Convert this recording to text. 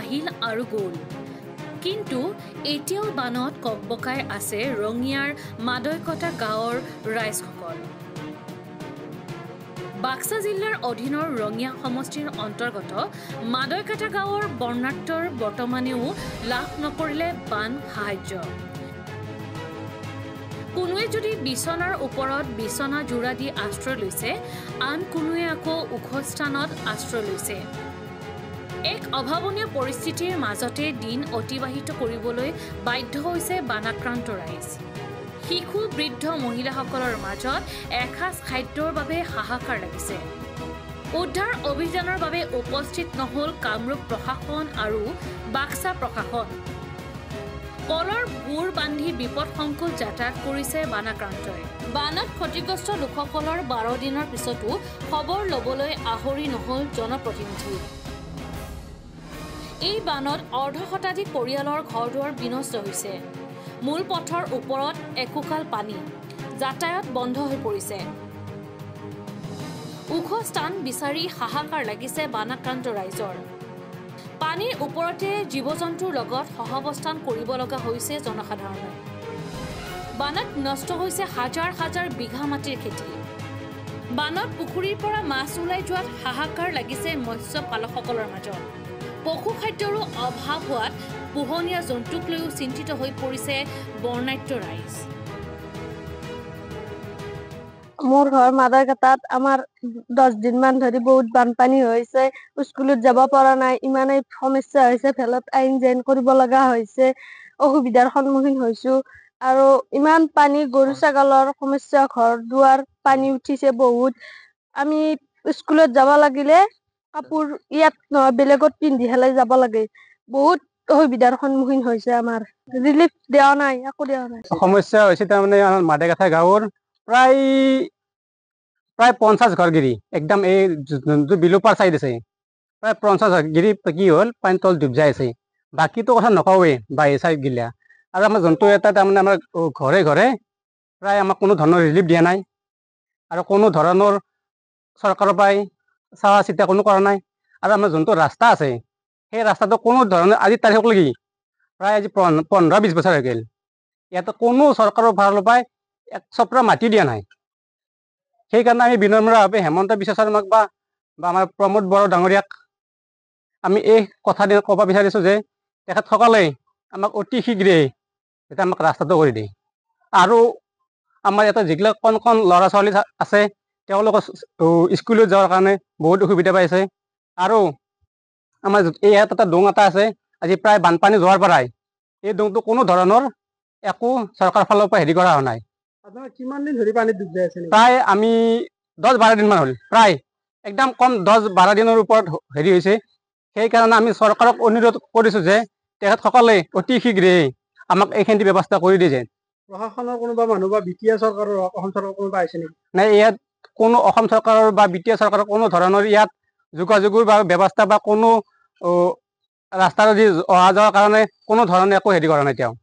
আহিল আৰু গ'ল। কিন্তু এতিয়াও বানত ককবকাই আছে ৰঙিয়াৰ মাদৈকটা গাঁৱৰ ৰাইজসকল। বাক্সা জিলাৰ অধীনৰ ৰঙিয়া সমষ্টিৰ অন্তৰ্গত মাদৈকাটা গাঁৱৰ বৰ্ণাঢ্যৰ বৰ্তমানেও লাভ নকৰিলে বান সাহায্য। কোনোৱে যদি বিচনাৰ ওপৰত বিচনা জোৰা দি আশ্ৰয় লৈছে, আন কোনোৱে আকৌ ওখ স্থানত আশ্ৰয় লৈছে। এক অভাৱনীয় পৰিস্থিতিৰ মাজতে দিন অতিবাহিত কৰিবলৈ বাধ্য হৈছে বানাক্ৰান্ত ৰাইজ। শিশু বৃদ্ধ মহিলাসকলৰ মাজত এসাঁজ খাদ্যৰ বাবে হাহাকাৰ লাগিছে। উদ্ধাৰ অভিযানৰ বাবে উপস্থিত নহল কামৰূপ প্ৰশাসন আৰু বাক্সা প্ৰশাসন। কলৰ বুৰ বান্ধি বিপদসংকুল যাতায়াত কৰিছে বানাক্ৰান্তই। বানত ক্ষতিগ্ৰস্ত লোকসকলৰ 12 দিনৰ পিছতো খবৰ ল'বলৈ আহৰি নহল জনপ্ৰতিনিধি। এই বানত অৰ্ধশতাধিক পৰিয়ালৰ ঘৰ-দুৱাৰ বিনষ্ট হৈছে। মূল পথৰ ওপৰত একোকাল পানী, যাতায়াত বন্ধ হৈ পৰিছে। ওখ স্থান বিচাৰি হাহাকাৰ লাগিছে বানাক্ৰান্ত ৰাইজৰ। পানীৰ ওপৰতে জীৱ-জন্তুৰ লগত সহাৱস্থান কৰিব লগা হৈছে জনসাধাৰণে। বানত নষ্ট হৈছে হাজাৰ হাজাৰ বিঘা মাটিৰ খেতি। বানত পুখুৰীৰ পৰা মাছ ওলাই যোৱাত হাহাকাৰ লাগিছে মৎস্য পালকসকলৰ মাজত। পশু খাদ্যৰো অভাৱ হোৱাত পোহনীয়া জন্তুক লৈও চিন্তিত হৈ পৰিছে বৰ্ণাঢ্য ৰাইজ। মোৰ ঘৰ মাদৈকাটাত। আমাৰ 10 দিনমান ধৰি বহুত বানপানী হৈছে। স্কুলত যাব পৰা নাই, ইমানেই সমস্যা হৈছে। ভেলত আইন জেন কৰিব লগা হৈছে, অসুবিধাৰ সন্মুখীন হৈছো। আৰু ইমান পানী, গৰু ছাগলৰ সমস্যা, ঘৰ দুৱাৰ পানী উঠিছে বহুত। আমি স্কুলত যাব লাগিলে কাপোৰ ইয়াত নহয় বেলেগত পিন্ধি হেলাই যাব লাগে। বহুত অসুবিধাৰ সন্মুখীন হৈছে। আমাৰ ৰিলিফ দিয়া নাই, একো দিয়া নাই। সমস্যা হৈছে তাৰমানে আমাৰ মাদৈকাটা গাঁৱৰ প্ৰায় 50 ঘৰ গিৰি একদম এই যোনটো বিলোপাৰ চাইড আছে, প্ৰায় 50 গিৰি কি হ'ল, পানী তল ডুব যাই আছে। বাকীটো কথা নকওঁৱেই, বাহিৰ চাইড গিলা। আৰু আমাৰ যোনটো এটা তাৰমানে আমাৰ ঘৰে ঘৰে প্ৰায় আমাক কোনো ধৰণৰ ৰিলিফ দিয়া নাই, আৰু কোনো ধৰণৰ চৰকাৰৰ পৰাই চাৱা চিতা কোনো কৰা নাই। আৰু আমাৰ যোনটো ৰাস্তা আছে, সেই ৰাস্তাটো কোনো ধৰণৰ আজি তাৰিখলৈকে প্ৰায় আজি 15-20 বছৰ হৈ গ'ল, ইয়াতে কোনো চৰকাৰৰ ফালৰ পৰাই এক চপৰা মাটি দিয়া নাই। সেইকাৰণে আমি বিনম্ৰভাৱে হেমন্ত বিশ্ব শৰ্মাক বা আমাৰ প্ৰমোদ বড়ো ডাঙৰীয়াক আমি এই কথা ক'ব বিচাৰিছোঁ যে তেখেতসকলে আমাক অতি শীঘ্ৰে যাতে আমাক ৰাস্তাটো কৰি দিয়ে। আৰু আমাৰ ইয়াতে যিবিলাক কণ কণ ল'ৰা ছোৱালী আছে, তেওঁলোকৰ স্কুলত যোৱাৰ কাৰণে বহুত অসুবিধা পাইছে। আৰু আমাৰ এই ইয়াত এটা ডোং এটা আছে, আজি প্ৰায় বানপানী যোৱাৰ পৰাই এই ডোংটো কোনো ধৰণৰ একো চৰকাৰৰ ফালৰ পৰা হেৰি কৰা হোৱা নাই। কিমান দিন ধৰি পানীত ডুব যাই আছে? প্ৰায় আমি 10-12 দিনমান হ'ল, প্ৰায় একদম কম 10-12 দিনৰ ওপৰত হেৰি হৈছে। সেইকাৰণে আমি চৰকাৰক অনুৰোধ কৰিছোঁ যে তেখেতসকলে অতি শীঘ্ৰে আমাক এইখিনি ব্যৱস্থা কৰি দিয়ে যেন। প্ৰশাসনৰ কোনোবা মানুহ বা বিটিআৰ চৰকাৰৰ অসম চৰকাৰৰ কোনোবা আহিছে নেকি? নাই, ইয়াত কোনো অসম চৰকাৰৰ বা বিটিআৰ চৰকাৰৰ কোনো ধৰণৰ ইয়াত যোগাযোগৰ বা ব্যৱস্থা বা কোনো ৰাস্তাৰ অহা যোৱাৰ কাৰণে কোনো ধৰণে একো হেৰি কৰা নাই তেওঁ।